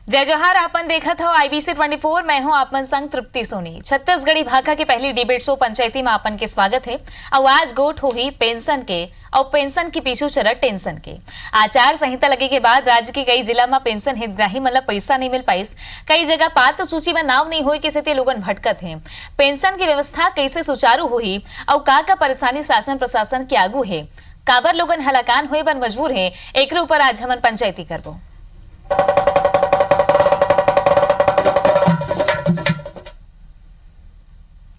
जय जोहार। आपन देखत हो IBC 24। मैं हूं आपन संग तृप्ति सोनी। छत्तीसगढ़ी भाषा की पहली डिबेट शो पंचायती में आपन के स्वागत है। और आज गोट हो ही पेंशन के और पेंशन के पीछू चलत टेंशन के। आचार संहिता लगे के बाद राज्य के कई जिला में पेंशन हितग्राही मतलब पैसा नहीं मिल पाइस। कई जगह पात्र सूची में नाम नहीं होए के सेते लोगन भटकत हैं। पेंशन की व्यवस्था कैसे सुचारू होही और का परेशानी शासन प्रशासन के आगू है, काबर लोगन हलाकान होए बर मजबूर है, एकरे ऊपर आज हमन पंचायती करबो।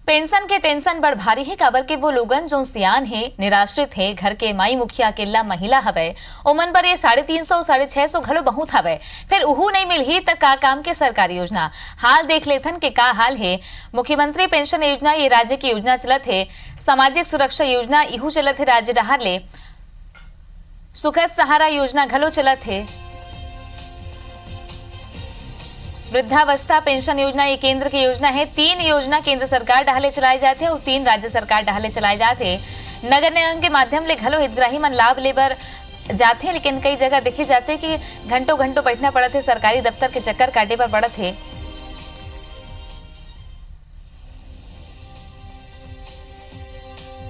पेंशन के टेंशन बड़ भारी है, काबर के वो लोगन जो सियान है, निराश्रित है, घर के माई मुखिया अकेला महिला हवे, ओमन पर ये 350 650 घलो बहुत हवे। फिर उहू नहीं मिलही त का काम के सरकारी योजना हाल देख लेथन के का हाल है। मुख्यमंत्री पेंशन योजना ये राज्य की योजना चलत है। सामाजिक सुरक्षा योजना इहू चलत है राज्य डहर ले। सुखद सहारा योजना घलो चलत है। वृद्धावस्था पेंशन योजना ये केंद्र की योजना है। 3 योजना केंद्र सरकार डहले चलाए जाते और 3 राज्य सरकार डहले चलाए जाते। नगर निगम के माध्यम ले घलो हितग्राही मन लाभ लेबर जाते, लेकिन कई जगह देखे जाते कि घंटों घंटों बैठना पड़त है, सरकारी दफ्तर के चक्कर काटे पर पड़त है।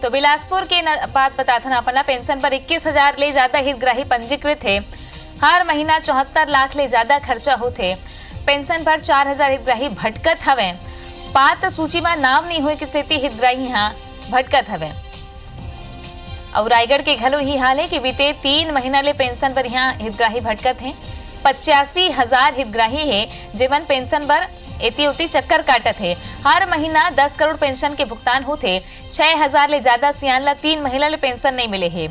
तो बिलासपुर के बात बताथन अपना पेंशन पर 21,000 ले ज्यादा हितग्राही पंजीकृत है। हर महीना 74 लाख ले ज्यादा खर्चा होते। पेंशन पर 4,000 हितग्राही भटकत हवे। पात्र सूची में नाम नहीं हुए कि सेती हितग्राही यहाँ भटकत हवे। और रायगढ़ के घलो ही हाल है कि बीते 3 महीना ले पेंशन पर यहाँ हितग्राही भटकत हैं। 85,000 हितग्राही है जीवन पेंशन पर एती उती चक्कर काटत है। हर महीना 10 करोड़ पेंशन के भुगतान होते। 6,000 ले ज्यादा सियान ला 3 महीना ले पेंशन नहीं मिले है।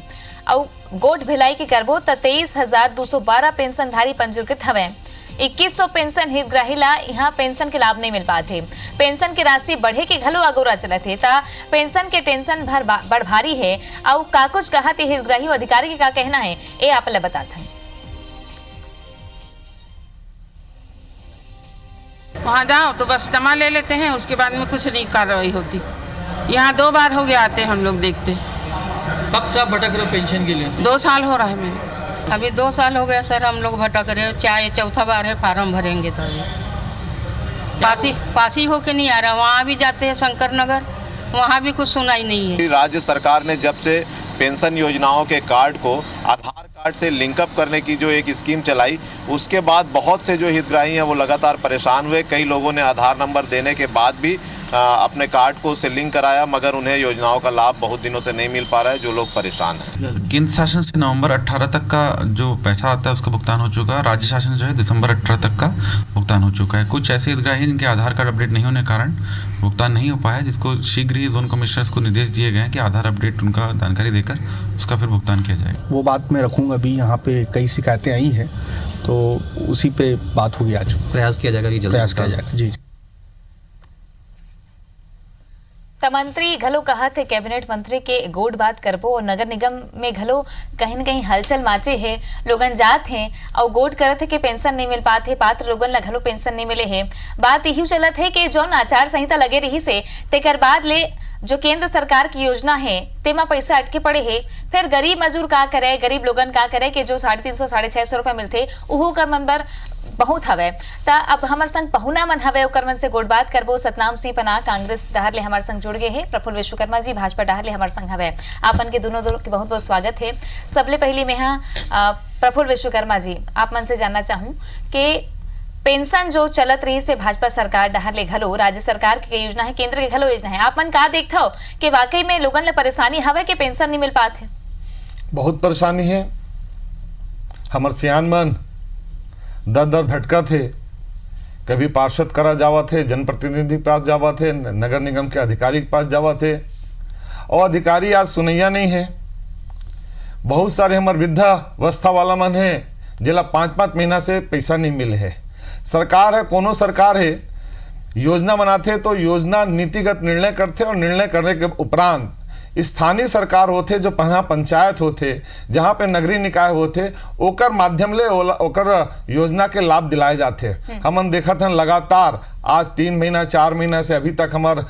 और गोट भिलाई के करबो त 23,212 पेंशनधारी पंजीकृत हवे। 2100 पेंशन हितग्राही ला यहाँ पेंशन के लाभ नहीं मिल पाते। पेंशन की राशि बढ़े के घलो अगोरा चलत है ता पेंशन के टेंशन बड़ भारी है। और का कुछ कहा ते हितग्राही अधिकारी के का कहना है ये आप ले बताते हैं। वहाँ जाओ तो बस जमा ले लेते हैं, उसके बाद में कुछ नहीं कार्रवाई होती। यहाँ 2 बार हो गया आते हम लोग देखते। कब से आप भटक रहे हो पेंशन के लिए? 2 साल हो रहा है मेरे। अभी 2 साल हो गया सर, हम लोग भटक रहे हो। चाहे चौथा बार है फार्म भरेंगे तो पासी होके नहीं आ रहा। वहाँ भी जाते हैं शंकर नगर, वहाँ भी कुछ सुनाई नहीं है। राज्य सरकार ने जब से पेंशन योजनाओं के कार्ड को आधार कार्ड से लिंकअप करने की जो एक स्कीम चलाई, उसके बाद बहुत से जो हितग्राही हैं वो लगातार परेशान हुए। कई लोगों ने आधार नंबर देने के बाद भी अपने कार्ड को उससे लिंक कराया, मगर उन्हें योजनाओं का लाभ बहुत दिनों से नहीं मिल पा रहा है, जो लोग परेशान हैं। केंद्र शासन से नवंबर 18 तक का जो पैसा आता है उसका भुगतान हो चुका है। राज्य शासन जो है दिसंबर 18 तक का भुगतान हो चुका है। कुछ ऐसे हितग्राही जिनके आधार कार्ड अपडेट नहीं होने के कारण भुगतान नहीं हो पाया, जिसको शीघ्र ही जोन कमिश्नर्स को निर्देश दिए गए हैं कि आधार अपडेट उनका जानकारी देकर उसका फिर भुगतान किया जाएगा। वो बात मैं रखूँगा। अभी यहाँ पे कई शिकायतें आई हैं तो उसी पे बात होगी। आज प्रयास किया जाएगा कि जल्दी प्रयास किया जाएगा। जी। मंत्री घलो कहा थे कैबिनेट मंत्री के गोट बात करबो और नगर निगम में घलो कहीं न कहीं हलचल माचे है। लोगन जात हैं और गोट करत है कि पेंशन नहीं मिल पाते, पात्र लोगन ला घलो पेंशन नहीं मिले है। बात यही चलत है कि जौन आचार संहिता लगे रही से तेकर बाद ले जो केंद्र सरकार की योजना है तेमा पैसा अटके पड़े है। फिर गरीब मजदूर का करे, गरीब लोगन का करे कि जो 350 650 रुपए मिलते उहू का मन बर बहुत हवे। ता अब हमार संग पहुना मन हवे ओकर मन से गोट बात करबो। सतनाम सिंह पना कांग्रेस डहर ले हमार संग जुड़ गए हैं। प्रफुल्ल विश्वकर्मा जी भाजपा डहर ले हमार संग हवे। आपन के दोनों के बहुत बहुत स्वागत है। सबले पहले मैं प्रफुल्ल विश्वकर्मा जी आप मन से जानना चाहूँ कि पेंशन जो चलत रही से भाजपा सरकार डहर ले घलो राज्य सरकार की योजना है, केंद्र के घलो योजना है, आप मन का देखता हो कि वाकई में लोगन ले परेशानी हवे कि पेंशन नहीं मिल पाते? बहुत परेशानी है। हमार सियान मन दर भटका थे। कभी पार्षद करा जावा थे, जनप्रतिनिधि के पास जावा थे, नगर निगम के अधिकारी के पास जावा थे और अधिकारी आज सुनैया नहीं है। बहुत सारे हमारे वृद्धावस्था वाला मन है जिला 5-5 महीना से पैसा नहीं मिले है। सरकार है, कोनो सरकार है, योजना बनाते तो योजना नीतिगत निर्णय करते और निर्णय करने के उपरांत स्थानीय सरकार होते, जो जहाँ पंचायत होते, जहाँ पे नगरीय निकाय होते, ओकर माध्यम ले ओकर योजना के लाभ दिलाए जाते। हमन देखत हन लगातार आज 3 महीना 4 महीना से अभी तक हमार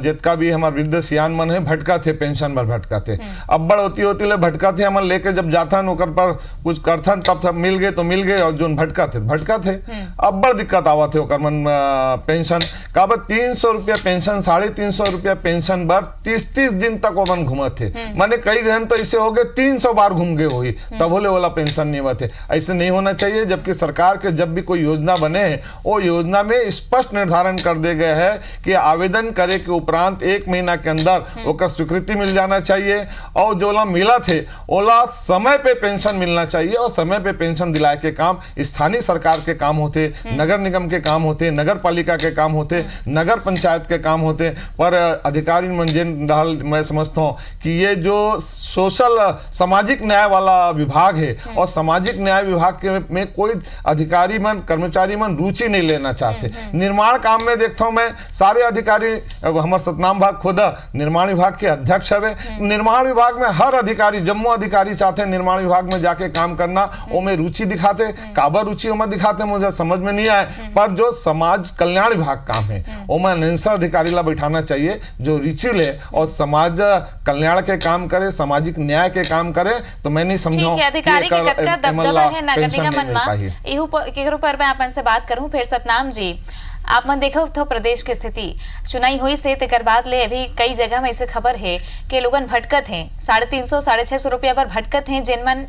जितना भी हमार वृद्ध सियान मन है भटका थे, पेंशन पर भटका थे। अब बड़ होती ले भटका थे, हमन लेके जब जाथन ओकर पर कुछ करथन तब मिल गए तो मिल गए, और जो भटका थे अब बड़ दिक्कत आवा थे ओकर मन पेंशन का 300 रुपया पेंशन, 350 रुपया पेंशन बर 30-30 दिन तक वो मन घूमत थे। माने कई घन तो ऐसे हो गए 300 बार घूम गए होई, तब बोले वाला पेंशन नहीं होते। ऐसे नहीं होना चाहिए। जबकि सरकार के जब भी कोई योजना बने वो योजना में स्पष्ट निर्धारण कर दे गए है कि आवेदन करे के उपरांत 1 महीना के अंदर ओकर स्वीकृति मिल जाना चाहिए, और जो मिला थे ओला समय पे पेंशन मिलना चाहिए। और समय पे पेंशन दिलाए के काम स्थानीय सरकार के काम होते, नगर निगम के काम होते, नगर पालिका के काम होते, नगर पंचायत के काम होते। पर अधिकारी मैं समझता हूँ कि ये जो सोशल सामाजिक न्याय वाला विभाग है, और सामाजिक न्याय विभाग के में कोई अधिकारी मन कर्मचारी मन रुचि नहीं लेना चाहते। निर्माण काम में देखता हूँ मैं सारे अधिकारी, हमारे सतनाम भाग खुद निर्माण विभाग के अध्यक्ष है, निर्माण विभाग में हर अधिकारी जम्मू अधिकारी चाहते हैं निर्माण विभाग में जाके काम करना, वो में रुचि दिखाते। काबर रुचि में दिखाते मुझे समझ में नहीं आए। पर जो समाज कल्याण विभाग काम है वो में निरंतर अधिकारी ला बैठाना चाहिए जो रुचि ले और समाज कल्याण के काम करे, सामाजिक न्याय के काम करे। तो मैं नहीं समझा अधिकारी के कतका दबदबा है नगर निगम मन इहू केकरो पर मैं आपन से बात करूं। फिर सतनाम जी, आप मन देखो तो प्रदेश की स्थिति चुनाई हुई से तेकर बाद ले अभी कई जगह में ऐसे खबर है कि लोगन भटकत हैं 350-650 रुपया पर भटकत हैं, जिन मन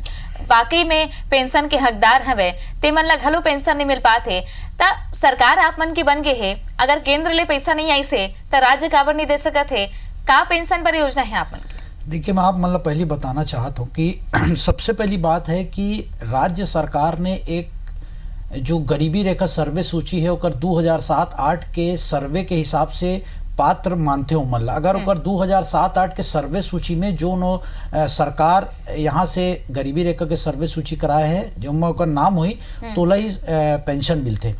वाकई में पेंशन के हकदार हवे ते मन ला घलो पेंशन नहीं मिल पाते। ता सरकार आप मन की बन गए है, अगर केंद्र ले पैसा नहीं आई से तो राज्य काबर नहीं दे सकत है? का पेंशन पर योजना है आप मन? देखिए, मैं आप मतलब पहले बताना चाहता हूँ कि सबसे पहली बात है कि राज्य सरकार ने एक जो गरीबी रेखा सर्वे सूची है ओकर 2007-8 के सर्वे के हिसाब से पात्र मानते हो मन ला। अगर ओकर 2007-8 के सर्वे सूची में जो सरकार यहाँ से गरीबी रेखा के सर्वे सूची कराए है जो ओकर नाम हुई तो ही पेंशन मिलते।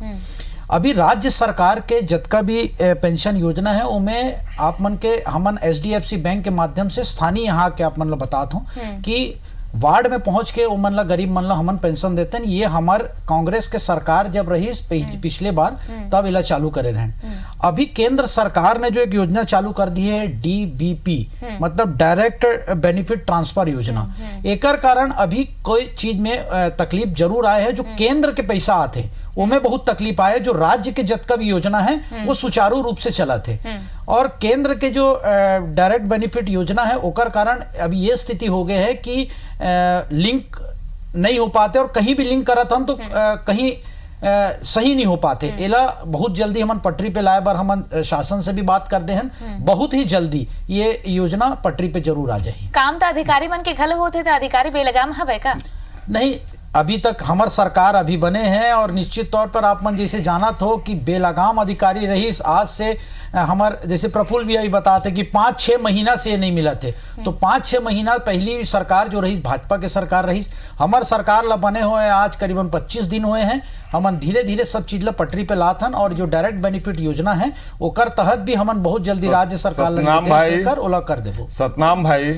अभी राज्य सरकार के जतका भी पेंशन योजना है उनमें आप मन के हमन HDFC बैंक के माध्यम से स्थानीय यहाँ के आप मन ला बताता हूँ कि वार्ड में पहुंच के वो मन ला गरीब मन ला हमन पेंशन देते हैं। ये हमार कांग्रेस के सरकार जब रही पिछले बार तब इला चालू करे रहे। अभी केंद्र सरकार ने जो एक योजना चालू कर दी है DBP मतलब डायरेक्ट बेनिफिट ट्रांसफर योजना। एकर कारण अभी कोई चीज में तकलीफ जरूर आए है। जो केंद्र के पैसा आते उनमें बहुत तकलीफ आए, जो राज्य के जतका भी योजना है वो सुचारू रूप से चला थे। और केंद्र के जो डायरेक्ट बेनिफिट योजना है ओकर कारण अभी ये स्थिति हो गई है कि लिंक नहीं हो पाते, और कहीं भी लिंक करत हम तो कहीं सही नहीं हो पाते। एला बहुत जल्दी हमन पटरी पे लाए बार हमन शासन से भी बात करते हैं, बहुत ही जल्दी ये योजना पटरी पे जरूर आ जाए। काम तो अधिकारी मन के घल होते थे, अधिकारी बेलगाम हवे का? नहीं, अभी तक हमार सरकार अभी बने हैं और निश्चित तौर पर आप मन जैसे जाना हो कि बेलगाम अधिकारी रही। आज से हमार जैसे प्रफुल्ल भी अभी बताते कि 5-6 महीना से नहीं मिला थे, तो 5-6 महीना पहली सरकार जो रही भाजपा के सरकार रही, हमार सरकार ला बने हुए आज करीबन 25 दिन हुए हैं। हमन धीरे धीरे सब चीज ला पटरी पे लाथन, और जो डायरेक्ट बेनिफिट योजना है ओकर तहत भी हमन बहुत जल्दी राज्य सरकार ला निर्देश देकर ओला कर देबो। सतनाम भाई,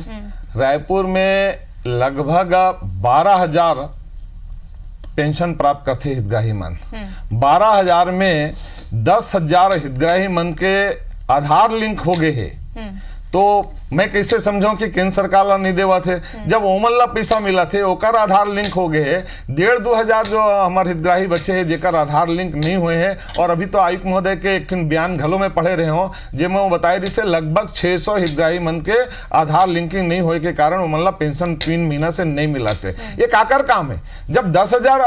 रायपुर में लगभग 12,000 पेंशन प्राप्त करते हितग्राही मन। 12,000 में 10,000 हितग्राही मन के आधार लिंक हो गए है। तो मैं कैसे समझूं कि केंद्र सरकार ला नहीं देवा थे? जब ओमन ला पैसा मिला थे ओकर आधार लिंक हो गए है। 1,500-2 हजार जो हमारे हितग्राही बच्चे हैं जेकर आधार लिंक नहीं हुए हैं। और अभी तो आयुक्त महोदय के एक बयान घलों में पढ़े रहे हो जिसमें वो बताए रही से लगभग 600 हितग्राही मन के आधार लिंकिंग नहीं होने के कारण ओमन ला पेंशन 3 महीना से नहीं मिला थे। ये काकर काम है? जब 10,000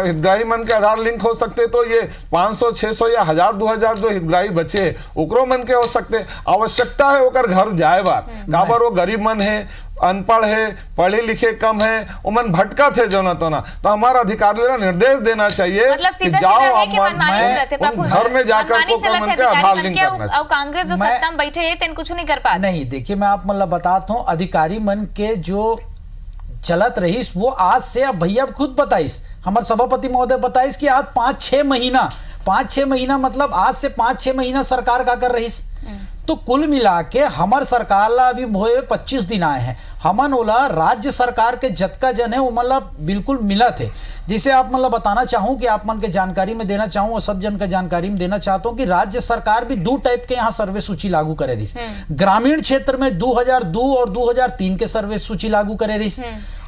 हितग्राही मन के आधार लिंक हो सकते तो ये 500-600 या 1,000-2 हजार जो हितग्राही बच्चे है ओकरो मन के हो सकते। आवश्यकता है ओकर घर जाए बार, काबर वो गरीब मन है, अनपढ़ है, पढ़े लिखे कम है, उमन भटका थे जो ना तो हमारा अधिकारी ला निर्देश देना चाहिए कि जाओ घर में जाकर को मन के आधार लिंक करना चाहिए। और कांग्रेस जो सत्ता में बैठे है तेन कुछ नहीं कर पाते। नहीं, देखिए मैं आप मतलब बताता हूँ अधिकारी मन के जो चलत रहीस वो आज से अब भैया खुद बताइस, हमारे सभापति महोदय बताइस कि आज 5-6 महीना मतलब आज से 5-6 महीना सरकार का कर रहीस। तो कुल मिला के हमार सरकार ला अभी होए 25 दिन आए हैं। हमन ओला राज्य सरकार के जतका जन है वो मतलब बिल्कुल मिला थे। जिसे आप मतलब बताना चाहूँ कि आप मन के जानकारी में देना चाहूँ और सब जन का जानकारी में देना चाहता हूँ कि राज्य सरकार भी 2 टाइप के यहाँ सर्वे सूची लागू करे रही। ग्रामीण क्षेत्र में 2002 और 2003 के सर्वे सूची लागू करे रही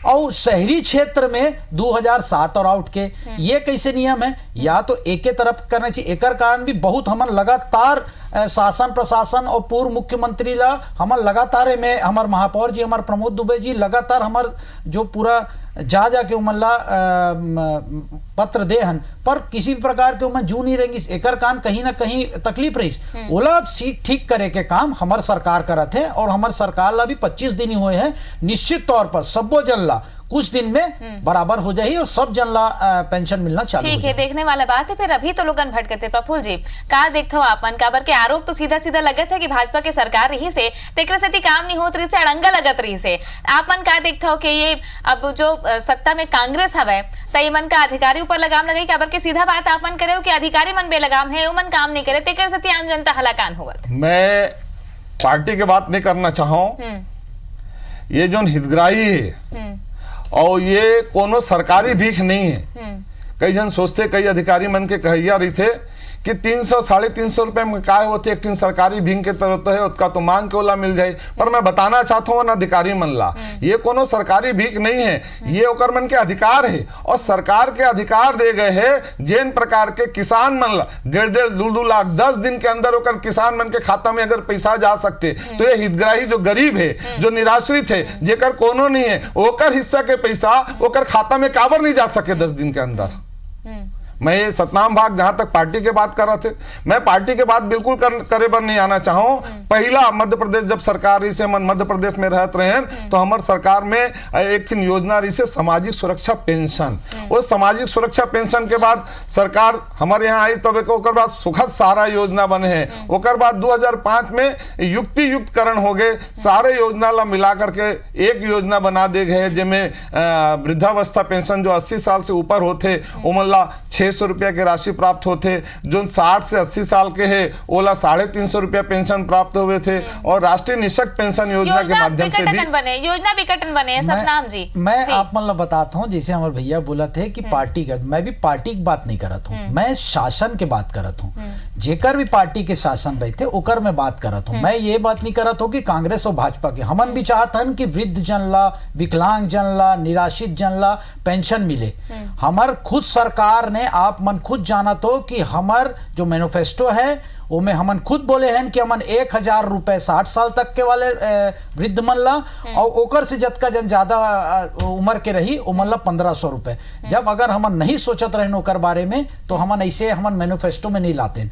और शहरी क्षेत्र में 2007 और आउट के। ये कैसे नियम है, या तो एक तरफ करना चाहिए। एक कारण भी बहुत हमन लगातार शासन प्रशासन और पूर्व मुख्यमंत्री ला हमर लगातार में हमार महापौर जी हमार प्रमोद दुबे जी लगातार हमार जो पूरा जा के उमल्ला पत्र देहन पर किसी भी प्रकार के उमन जू नहीं रहेंगी। एकर कान कहीं ना कहीं तकलीफ रही ओला अब सीख ठीक करे के काम हमार सरकार करत है और हमार सरकार ला भी 25 दिन ही हुए हैं। निश्चित तौर पर सबो जन ला कुछ दिन में बराबर हो जाए और सब जन ला पेंशन मिलना चालू हो ठीक है, देखने वाला बात है। फिर अभी तो लोगन भटकते प्रफुल्ल जी का देखते हो आपन काबर के आरोप तो सीधा सीधा लगत है कि भाजपा के सरकार रही से तेकरे से काम नहीं होत रही से अड़ंगा लगत रही से। आपन का देखते हो कि ये अब जो सत्ता में कांग्रेस हवे तई मन का अधिकारी ऊपर लगाम लगाई काबर के सीधा बात आपन करे हो कि अधिकारी मन बेलगाम है उमन काम नहीं करे तेकर से आम जनता हलाकान होवत। मैं पार्टी के बात नहीं करना चाहूँ, ये जो हितग्राही है और ये कोनो सरकारी भीख नहीं है। कई जन सोचते कई अधिकारी मन के कहैया रही थे कि 300 350 रुपए में काय होते एक सरकारी भीख के तरफ है उसका तो मांग के ओला मिल जाए। पर मैं बताना चाहता हूँ अधिकारी मन ला ये कोनो सरकारी भीख नहीं है, ये ओकर मन के अधिकार है और सरकार के अधिकार दे गए हैं। जिन प्रकार के किसान मन ला 1.5 2 लाख 10 दिन के अंदर ओकर किसान मन के खाता में अगर पैसा जा सकते तो ये हितग्राही जो गरीब है जो निराश्रित है जेकर कोनो नहीं है ओकर हिस्सा के पैसा ओकर खाता में काबर नहीं जा सके 10 दिन के अंदर। मैं ये सतनाम भाग जहां तक पार्टी के बात कर रहे थे, मैं पार्टी के बात बिल्कुल करे बर नहीं आना चाहूँ। पहला मध्य प्रदेश जब सरकार रही से हम मध्य प्रदेश में रहते रहे तो हमारे सरकार में एक योजना रही से सामाजिक सुरक्षा पेंशन। उस सामाजिक सुरक्षा पेंशन के बाद सरकार हमारे यहाँ आई तब एक बाद सुखद सहारा योजना बने हैं। ओकर बाद 2005 में युक्ति युक्तकरण हो गए, सारे योजना ला मिला करके एक योजना बना दे गए जिसमें वृद्धावस्था पेंशन जो 80 साल से ऊपर होते उमला 600 रुपया की राशि प्राप्त होते, जो 60 से 80 साल के है ओला 350 रुपया पेंशन प्राप्त हुए थे और राष्ट्रीय निःशक्त पेंशन योजना के माध्यम से भी योजना विकटन बने। सतनाम जी मैं आप मतलब बताता हूँ जैसे हमारे भैया बोला थे कि पार्टी का मैं भी पार्टी की बात नहीं करत हूँ, मैं शासन के बात करत हूँ। जेकर भी पार्टी के शासन रहे थे ओकर में बात करत हूँ। मैं ये बात नहीं करत हूँ कि कांग्रेस और भाजपा के हमन भी चाहतन कि वृद्ध जन ला विकलांग जन ला निराश्रित जन ला पेंशन मिले। हमार खुद सरकार ने आप मन खुद जाना तो कि हमार जो मैनिफेस्टो है वो में हमन खुद बोले हैं कि हमन 1000 रुपए 60 साल तक के वाले वृद्ध मन ला और ओकर से जतका जन ज्यादा उम्र के रही उमन ला 1500 रुपए। जब अगर हमन नहीं सोचत रहे ओकर बारे में तो हमन ऐसे हमन मैनिफेस्टो में नहीं लाते।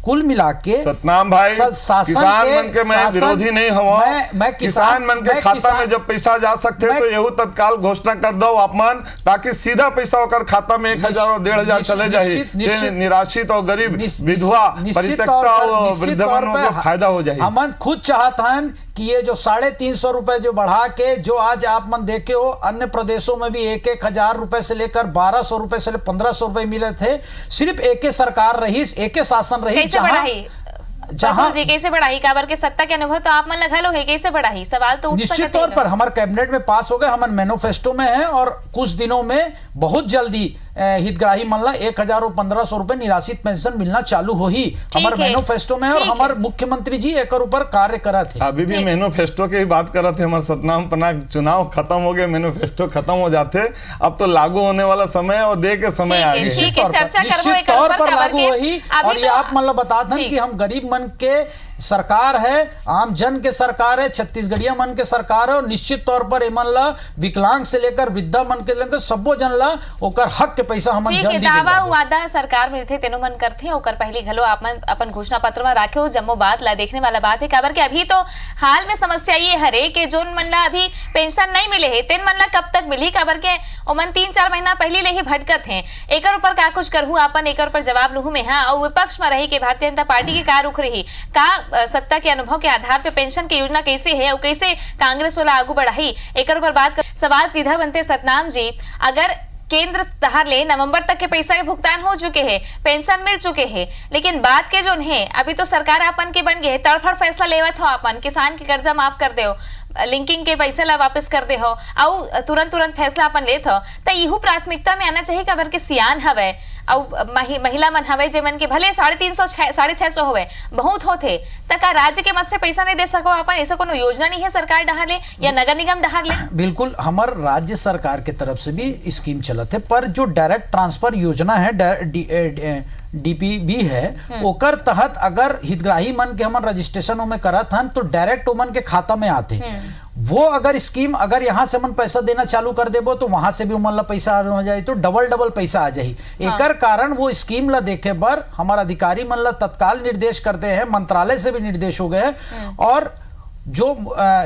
कुल मिला के सतनाम भाई किसान मन के मैं विरोधी नहीं हूँ, मैं किसान मन के खाता में जब पैसा जा सकते तो यहू तत्काल घोषणा कर दो अपमान ताकि सीधा पैसा होकर खाता में 1000 और 1500 चले जाए। निराश्रित और गरीब विधवा परित्यक्ता निश्चित तौर पर फायदा हो जाए। हमन खुद चाहते हैं कि ये जो 350 रुपए जो बढ़ा के जो आज आप मन देखे हो अन्य प्रदेशों में भी 1,000 रुपए से लेकर 1200 रुपए से 1500 रुपए मिले थे। सिर्फ एक शासन रही जहां जी कैसे बढ़ाई काबर के सत्ता के अनुभव तो आप मन लगा लो है कैसे बढ़ाई सवाल तो निश्चित तौर पर हमारे कैबिनेट में पास हो गए, हमारे मैनिफेस्टो में है और कुछ दिनों में बहुत जल्दी हितग्राही मन ला 1000 और 1500 रुपए निराश्रित पेंशन मिलना चालू हो ही हमारे मैनिफेस्टो में और हमारे मुख्यमंत्री जी एक ऊपर कार्य करा थे। अभी भी मैनिफेस्टो की बात कर रहे थे, हमारे सतनाम पना चुनाव खत्म हो गए मैनिफेस्टो खत्म हो जाते, अब तो लागू होने वाला समय और दे के समय आ गया। निश्चित तौर पर लागू हो ही और ये आप मतलब बता दें कि हम गरीब मन के सरकार है, आम जन के सरकार है, छत्तीसगढ़िया मन के सरकार है और निश्चित तौर पर एमन ला विकलांग से लेकर वृद्धा मन के लेकर सबो जन ला ओकर हक के पैसा हमन जल्दी दावा वादा सरकार में थे तेनो मन करथे ओकर पहली घलो आपन अपन घोषणा पत्र में राखे हो जम्मो बात ला देखने वाला बात है काबर के अभी तो हाल में समस्या ये हरे के जोन मन ला अभी पेंशन नहीं मिले है तेन मन ला कब तक मिली काबर के ओमन 3-4 महीना पहले ले ही भटकत हैं। एकर ऊपर का कुछ करहु आपन एकर ऊपर जवाब लहू में हां और विपक्ष में रही के भारतीय जनता पार्टी की का रुख रही का सत्ता के अनुभव के आधार पे पेंशन की योजना कैसे है और कैसे कांग्रेस वाला आगू बढ़ाई एकर ऊपर बात कर सवाल सीधा बनते सतनाम जी अगर केंद्र धार ले नवंबर तक के पैसा के भुगतान हो चुके हैं, पेंशन मिल चुके हैं, लेकिन बात के जो है अभी तो सरकार अपन के बन गए तड़फड़ फैसला लेवत हो, अपन किसान के कर्जा माफ कर दे, लिंकिंग के पैसे ला वापस कर दे हो, और तुरंत फैसला अपन लेत हो, तो इहू प्राथमिकता में आना चाहिए कबर के सियान हवे और महिला मन हवे जे मन के भले 350 650 होवे बहुत होते तक राज्य के मत से पैसा नहीं दे सको अपन, ऐसा कोनो योजना नहीं है सरकार डहार ले या नगर निगम डहार ले? बिल्कुल, हमार राज्य सरकार के तरफ से भी स्कीम चलत है, पर जो डायरेक्ट ट्रांसफर योजना है डीपीबी है ओकर तहत अगर हितग्राही मन के हमन रजिस्ट्रेशन में करत हन तो डायरेक्ट ओमन के खाता में आते। वो अगर स्कीम अगर यहाँ से मन पैसा देना चालू कर देबो तो वहां से भी उमन ला पैसा हो जाए तो डबल पैसा आ जाए। एकर कारण वो स्कीम ला देखे बर हमारा अधिकारी मन ला तत्काल निर्देश करते हैं, मंत्रालय से भी निर्देश हो गए और जो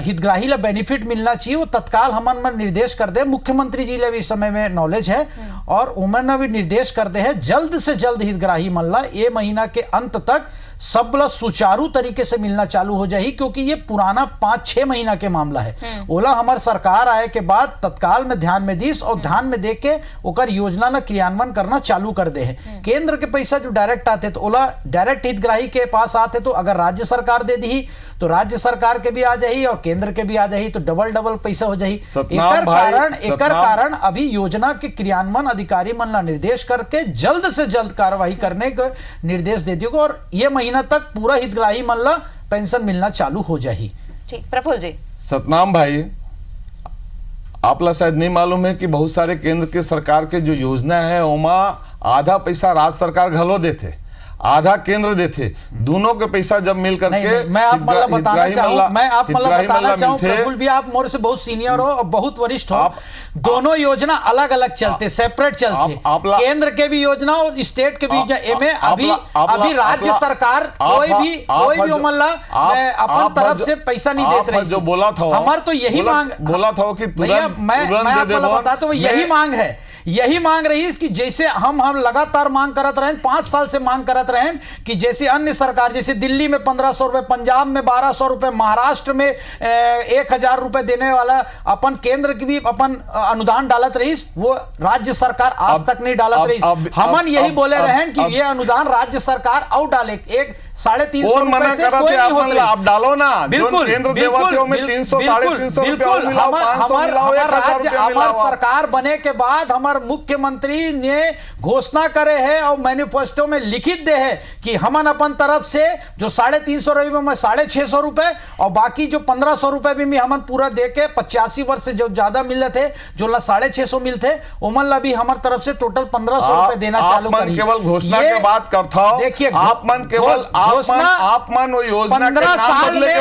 हितग्राही ला बेनिफिट मिलना चाहिए वो तत्काल हमन में निर्देश कर दे। मुख्यमंत्री जी ले भी इस समय में नॉलेज है और उमन भी निर्देश करते हैं जल्द से जल्द हितग्राही मन ला ये महीना के अंत तक सब सुचारू तरीके से मिलना चालू हो जाए, क्योंकि ये पुराना 5-6 महीना के मामला है। ओला हमारे सरकार आए के बाद तत्काल में ध्यान में दीस और ध्यान में दे के ओकर योजना ना क्रियान्वयन करना चालू कर दे है। केंद्र के पैसा जो डायरेक्ट आते तो ओला डायरेक्ट हितग्राही के पास आते तो अगर राज्य सरकार दे दी तो राज्य सरकार के भी आ जाही और केंद्र के भी आ जाही तो डबल पैसा हो जाही। एकर कारण अभी योजना के क्रियान्वयन अधिकारी मन ला निर्देश करके जल्द से जल्द कार्रवाई करने का निर्देश दे दियो और ये महीना तक पूरा हितग्राही मन ला पेंशन मिलना चालू हो जाही। ठीक, प्रफुल्ल जी। सतनाम भाई, आप ला शायद नहीं मालूम है कि बहुत सारे केंद्र के सरकार के जो योजना है ओमा आधा पैसा राज्य सरकार घलो देते, आधा केंद्र देते, दोनों के पैसा जब मिल करके मैं आप मतलब बताना चाहूँ प्रफुल्ल भी आप मोर से बहुत सीनियर हो और बहुत वरिष्ठ हो, दोनों योजना अलग अलग चलते, सेपरेट चलते, केंद्र के भी योजना और स्टेट के भी योजना। अभी राज्य सरकार कोई भी उमल्ला अपन तरफ से पैसा नहीं देते रही। जो बोला था हमार तो यही मांग बोला था कि मैं आपको बताता हूँ यही मांग है, यही मांग रही है कि जैसे हम लगातार मांग करत रहे 5 साल से मांग करत रहे कि जैसे अन्य सरकार जैसे दिल्ली में 1500 रुपए, पंजाब में 1200 रुपए, महाराष्ट्र में 1000 रुपए देने वाला अपन केंद्र की भी अपन अनुदान डालत रही, वो राज्य सरकार आज तक नहीं डालत रही। हमन यही बोले रहे कि ये अनुदान राज्य सरकार और डाले, एक 350 रुपए से कोई नहीं होता रही। आप डालो ना, बिल्कुल हमार सरकार बने के बाद हमार मुख्यमंत्री ने घोषणा करे है और मैनिफेस्टो में लिखित दे है कि हमन अपन तरफ से जो 350 रुपए में 650 रुपए और बाकी जो 1500 रुपए भी हमन पूरा दे के 85 वर्ष से जो ज्यादा मिले थे जो 650 मिलते उमन ला भी हमार तरफ से टोटल 1500 रुपए देना चालू करी। केवल घोषणा के बात करता हूं, देखिए आप मन केवल घोषणा आप मन वो योजना 15 साल में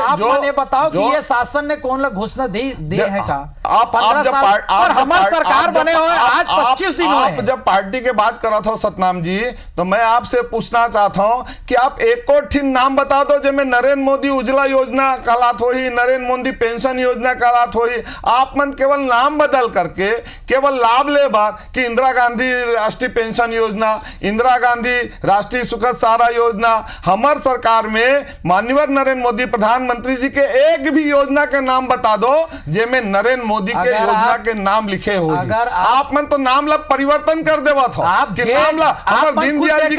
आप मन बताओ कि ये शासन ने कौन ला घोषणा दे है का? आप 15 साल और हमारे सरकार बने हुए आज 25 दिन हुए। आप जब पार्टी के बात कर रहा था सतनाम जी, तो मैं आपसे पूछना चाहता हूं कि आप एक और ठीक नाम बता दो जिसमें नरेंद्र मोदी उज्ज्वला योजना कालात हो ही, नरेंद्र मोदी पेंशन योजना कालात हो ही। आप मन केवल नाम बदल करके केवल लाभ ले बात कि इंदिरा गांधी राष्ट्रीय पेंशन योजना, इंदिरा गांधी राष्ट्रीय सुखद सहारा योजना। हमारे सरकार में माननीय नरेंद्र मोदी प्रधानमंत्री जी के एक भी योजना के नाम बता दो जिसमें नरेंद्र मोदी के योजना के नाम लिखे हो। अगर आप मन तो नाम ला परिवर्तन कर देवा था आप नाम ला दीनदयाल जी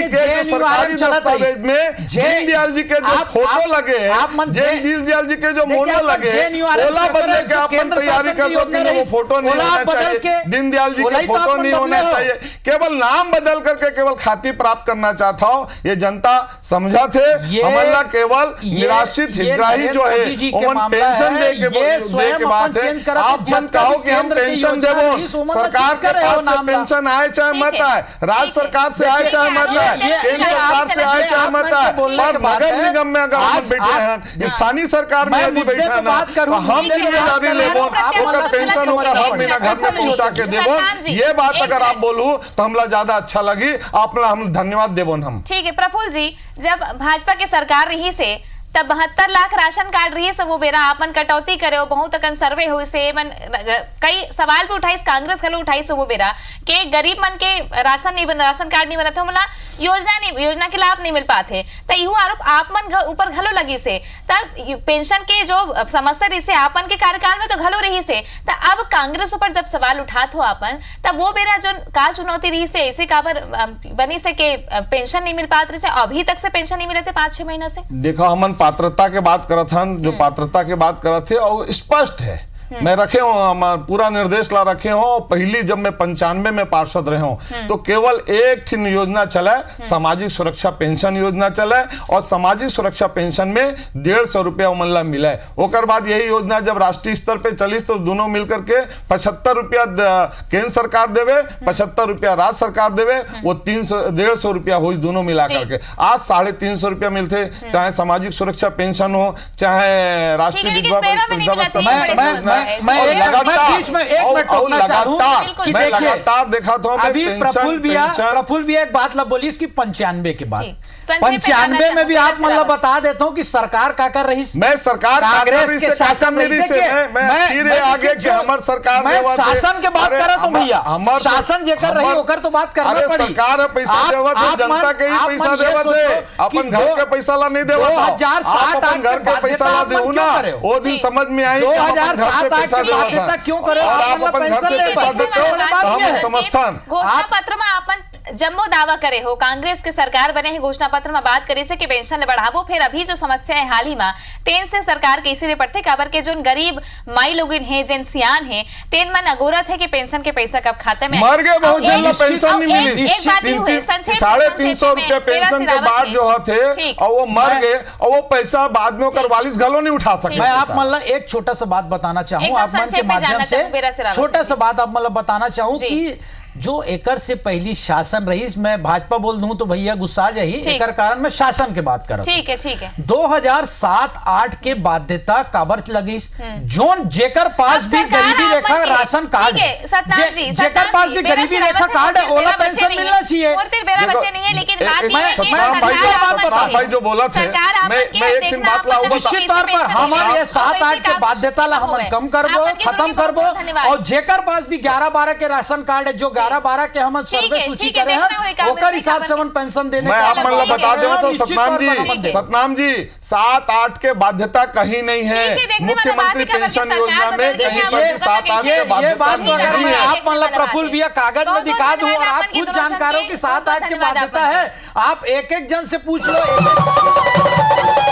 के सरकारी दस्तावेज में दीनदयाल जी के जो फोटो लगे हैं, दीनदयाल जी के जो मोनो लगे, ओला बदले के आप तैयारी कर सकते हैं, वो फोटो नहीं होना चाहिए, दीनदयाल जी के फोटो नहीं होना चाहिए, केवल नाम बदल करके केवल खाती प्राप्त करना चाहता हो। ये जनता समझा थे हमारा केवल निराश्रित हितग्राही जो है पेंशन दे के बात है। आप मत कहो कि हम पेंशन देवो, सरकार के पास से पेंशन आए चाहे मत आए, राज्य सरकार से आए चाहे मत आए, केंद्र सरकार से आए चाहे मत आए, और नगर निगम में अगर हम बैठे हैं, स्थानीय सरकार में यदि बैठे हैं ना, तो हम जिम्मेदारी लेबो पेंशन होकर हर महीना घर में पहुंचा के देबो। ये बात अगर आप बोलू तो हमला ज्यादा अच्छा लगी, आप हम धन्यवाद देबो हम। ठीक है प्रफुल्ल जी, जब भाजपा की सरकार रही से तब 72 लाख राशन कार्ड रही सब वो बेरा आपन कटौती करे हो बहुत अकन सर्वे हुई से मन कई सवाल भी उठाई कांग्रेस खलो उठाई सब वो बेरा के गरीब मन के राशन कार्ड नहीं बनत हो मला योजना के लाभ नहीं मिल पाते तो यू आरोप आप मन ऊपर घलो लगी से तब पेंशन के जो समस्या रही से आपन के कार्यकाल में तो घलो रही से तो अब कांग्रेस ऊपर जब सवाल उठात हो आपन तब वो बेरा जो का चुनौती रही से ऐसे काबर बनी से के पेंशन नहीं मिल पात रही से अभी तक से पेंशन नहीं मिले थे 5-6 महीना से। देखो हमन पात्रता के बात करत हन जो पात्रता के बात करत थे और स्पष्ट है मैं रखे हूँ पूरा निर्देश ला रखे हो पहली जब मैं 95 में पार्षद रहे हूँ तो केवल एक थी योजना चला सामाजिक सुरक्षा पेंशन योजना चला और सामाजिक सुरक्षा पेंशन में 150 रुपया उमल्ला मिला है। ओकर बाद यही योजना जब राष्ट्रीय स्तर पे चली तो दोनों मिलकर के 75 रुपया केंद्र सरकार देवे 75 रुपया राज्य सरकार देवे वो 150 रुपया हो दोनों मिला करके आज 350 रुपया मिलते चाहे सामाजिक सुरक्षा पेंशन हो चाहे राष्ट्रीय विधवा मैं बीच में एक मिनट टोकना चाहूं कि देखिए देखा था अभी प्रफुल्ल भैया एक बात ला बोली इसकी 95 के बाद 95 में भी आप मतलब बता देता हूँ कि सरकार क्या कर रही मैं सरकार कांग्रेस के शासन में मैं आगे कि हमार सरकार मैं शासन के बात कर रहा हूँ भैया शासन जे कर रही होकर तो बात करना पड़ी सरकार पैसा देवत है जनता के ही पैसा देवत है अपन घर के पैसा ला नहीं देवत 2007 अपन घर के पैसा ला देऊ ना वो दिन समझ में आई 2007 की बाध्यता क्यों करे आप मतलब पेंशन ले समझतान घोषणा पत्र में आपन जम्मो दावा करे हो कांग्रेस के सरकार बने हैं घोषणा पत्र में बात करे से कि पेंशन ले बढ़ावो फिर अभी जो समस्या है हाल ही में तेन से सरकार के इसीलिए पड़ते काबर के जो गरीब माई लोग हैं जिन सियान हैं तेन मन अगोरत है कि पेंशन के पैसा कब खाते में मर गए बहुत जन पेंशन नहीं मिली 350 रुपया पेंशन के बाद जो थे और वो मर गए और वो पैसा बाद में 44 घलों नहीं उठा सके। मैं आप मतलब एक छोटा सा बात बताना चाहूँ आप मन के माध्यम से छोटा सा बात आप मतलब बताना चाहूँ कि जो एकर से पहली शासन रही मैं भाजपा बोल दूं तो भैया गुस्सा जाही एकर कारण मैं शासन के बात कर ठीक है 2007-8 के बाध्यता काबर लगी जोन जेकर पास भी गरीबी रेखा राशन कार्ड जेकर पास भी गरीबी रेखा कार्ड है ओला पेंशन मिलना चाहिए भाई जो बोला थे मैं एक दिन बात लाऊं निश्चित तौर पर हमारे 7-8 के बाध्यता ला हम कम करबो खत्म करबो और जेकर पास भी 11-12 के राशन कार्ड है जो 11-12 के हम सर्वे सूची करे हैं ओकर हिसाब से हम पेंशन देने मैं आप मतलब बता देना तो सतनाम जी 7-8 के बाध्यता कहीं नहीं है मुख्यमंत्री पेंशन योजना में कहीं पर 7-8 के बाध्यता ये बात तो अगर मैं आप मतलब प्रफुल्ल भैया कागज में दिखा दूं और आप खुद जानकार हो कि 7-8 की बाध्यता है आप एक जन से पूछ लो